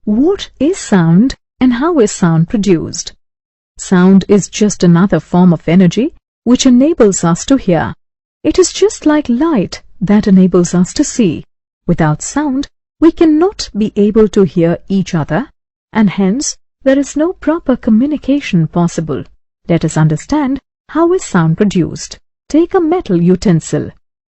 What is sound and how is sound produced? Sound is just another form of energy which enables us to hear. It is just like light that enables us to see. Without sound, we cannot be able to hear each other, and hence there is no proper communication possible. Let us understand how is sound produced. Take a metal utensil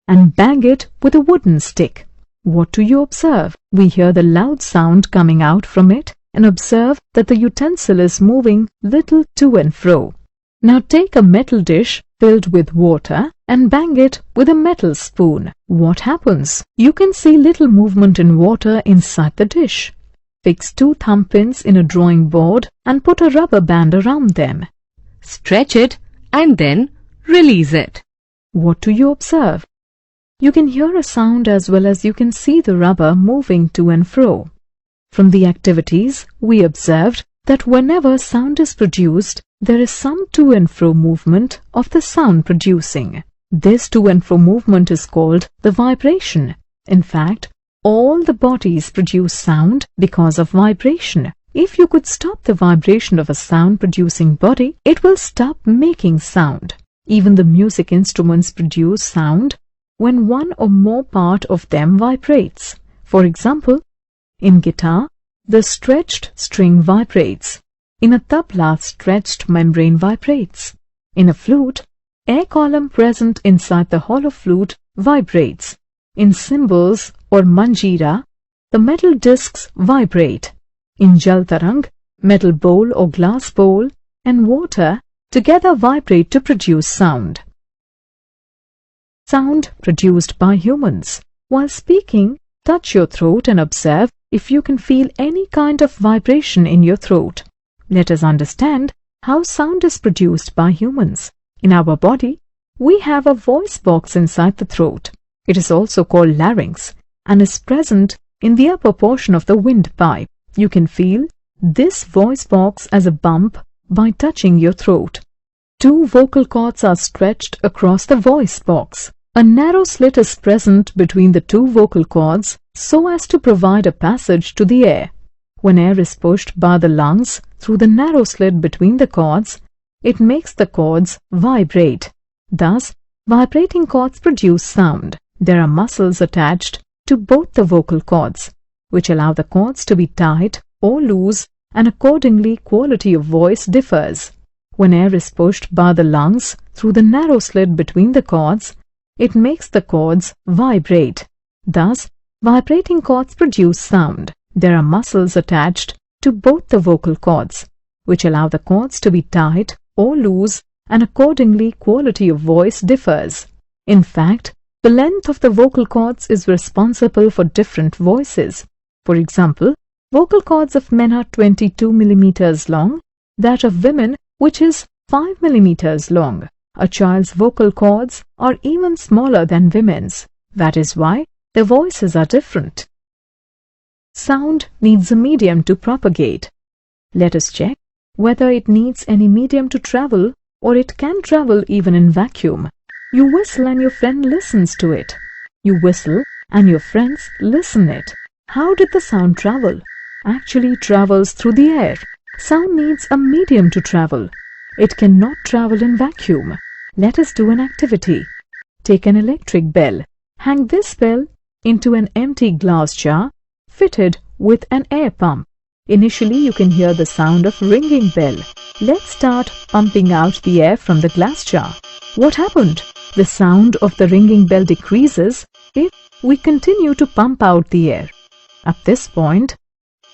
and bang it with a wooden stick. What do you observe? We hear the loud sound coming out from it and observe that the utensil is moving little to and fro. Now take a metal dish filled with water and bang it with a metal spoon. What happens? You can see little movement in water inside the dish. Fix 2 thumb pins in a drawing board and put a rubber band around them. Stretch it and then release it. What do you observe? You can hear a sound as well as you can see the rubber moving to and fro. From the activities, we observed that whenever sound is produced, there is some to and fro movement of the sound producing. This to and fro movement is called the vibration. In fact, all the bodies produce sound because of vibration. If you could stop the vibration of a sound-producing body, it will stop making sound. Even the music instruments produce sound when one or more part of them vibrates. For example, in guitar, the stretched string vibrates. In a tabla, stretched membrane vibrates. In a flute, air column present inside the hollow flute vibrates. In cymbals or manjira, the metal discs vibrate. In jal tarang, metal bowl or glass bowl and water together vibrate to produce sound. Sound produced by humans. While speaking, touch your throat and observe if you can feel any kind of vibration in your throat. Let us understand how sound is produced by humans. In our body, we have a voice box inside the throat. It is also called larynx and is present in the upper portion of the windpipe. You can feel this voice box as a bump by touching your throat. 2 vocal cords are stretched across the voice box. A narrow slit is present between the 2 vocal cords so as to provide a passage to the air. When air is pushed by the lungs through the narrow slit between the cords, it makes the cords vibrate. Thus, vibrating cords produce sound. There are muscles attached to both the vocal cords, which allow the cords to be tight or loose, and accordingly quality of voice differs. When air is pushed by the lungs through the narrow slit between the cords, it makes the cords vibrate. Thus, vibrating cords produce sound. There are muscles attached to both the vocal cords, which allow the cords to be tight or loose, and accordingly quality of voice differs. In fact, the length of the vocal cords is responsible for different voices. For example, vocal cords of men are 22 mm long, that of women which is 5 mm long. A child's vocal cords are even smaller than women's. That is why their voices are different. Sound needs a medium to propagate. Let us check whether it needs any medium to travel or it can travel even in vacuum. You whistle and your friend listens to it. You whistle and your friends listen it. How did the sound travel? Actually, it travels through the air. Sound needs a medium to travel. It cannot travel in vacuum. Let us do an activity. Take an electric bell. Hang this bell into an empty glass jar fitted with an air pump. Initially, you can hear the sound of ringing bell. Let's start pumping out the air from the glass jar. What happened? The sound of the ringing bell decreases if we continue to pump out the air. At this point,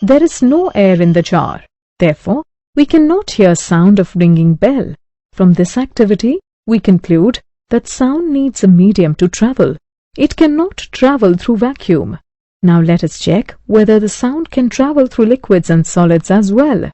there is no air in the jar. Therefore, we cannot hear sound of ringing bell. From this activity, we conclude that sound needs a medium to travel. It cannot travel through vacuum. Now let us check whether the sound can travel through liquids and solids as well.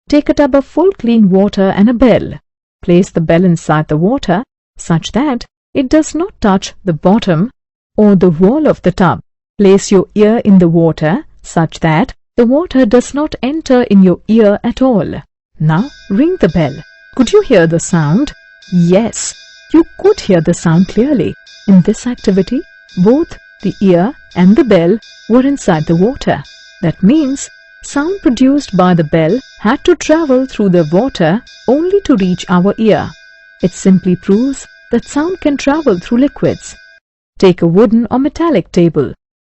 Take a tub of full clean water and a bell. Place the bell inside the water such that it does not touch the bottom or the wall of the tub. Place your ear in the water such that the water does not enter in your ear at all. Now ring the bell. Could you hear the sound? Yes, you could hear the sound clearly. In this activity, both the ear and the bell were inside the water. That means Sound produced by the bell had to travel through the water only to reach our ear. It simply proves that sound can travel through liquids. Take a wooden or metallic table.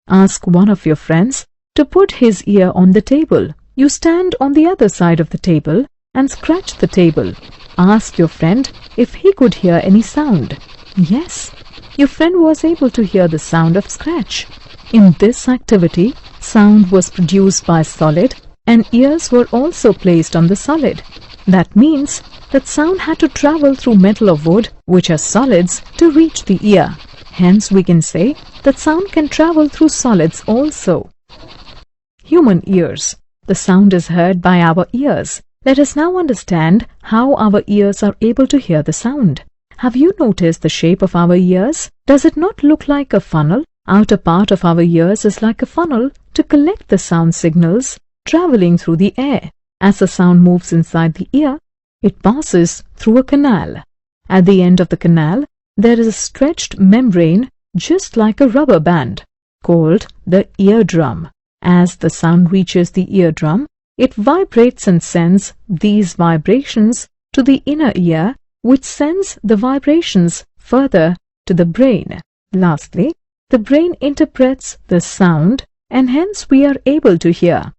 Ask one of your friends to put his ear on the table. You stand on the other side of the table and scratch the table. Ask your friend if he could hear any sound. Yes, your friend was able to hear the sound of scratch. In this activity, sound was produced by solid and ears were also placed on the solid. That means that sound had to travel through metal or wood, which are solids, to reach the ear. Hence, we can say that sound can travel through solids also. Human ears. The sound is heard by our ears. Let us now understand how our ears are able to hear the sound. Have you noticed the shape of our ears? Does it not look like a funnel? Outer part of our ears is like a funnel to collect the sound signals traveling through the air. As the sound moves inside the ear, it passes through a canal. At the end of the canal, there is a stretched membrane just like a rubber band called the eardrum. As the sound reaches the eardrum, it vibrates and sends these vibrations to the inner ear, which sends the vibrations further to the brain. Lastly, the brain interprets the sound and hence we are able to hear.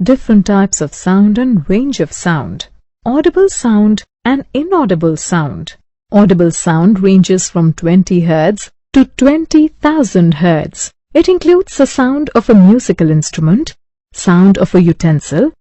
Different types of sound and range of sound. Audible sound and inaudible sound. Audible sound ranges from 20 Hz to 20,000 Hz. It includes the sound of a musical instrument, sound of a utensil,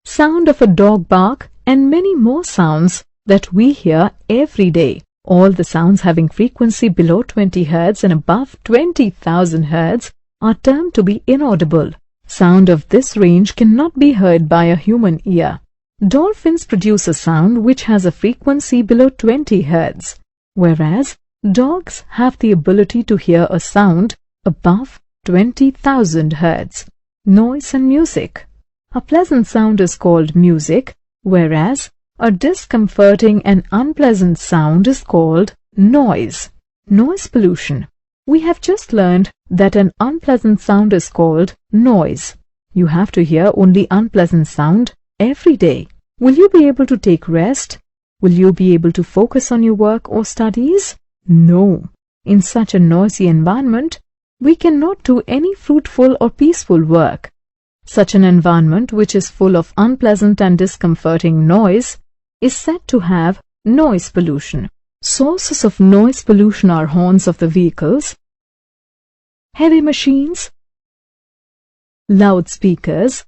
sound of a dog bark, and many more sounds that we hear every day. All the sounds having frequency below 20 Hz and above 20,000 Hz are termed to be inaudible. Sound of this range cannot be heard by a human ear. Dolphins produce a sound which has a frequency below 20 Hz, whereas dogs have the ability to hear a sound above 20,000 Hz. Noise and music. A pleasant sound is called music, whereas a discomforting and unpleasant sound is called noise. Noise pollution. We have just learned that an unpleasant sound is called noise. You have to hear only unpleasant sound every day. Will you be able to take rest? Will you be able to focus on your work or studies? No. In such a noisy environment, we cannot do any fruitful or peaceful work. Such an environment which is full of unpleasant and discomforting noise is said to have noise pollution. Sources of noise pollution are horns of the vehicles, heavy machines, loudspeakers,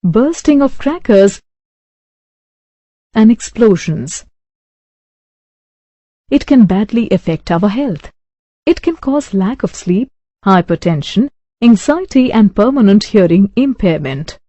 bursting of crackers, and explosions. It can badly affect our health. It can cause lack of sleep, hypertension, anxiety, and permanent hearing impairment.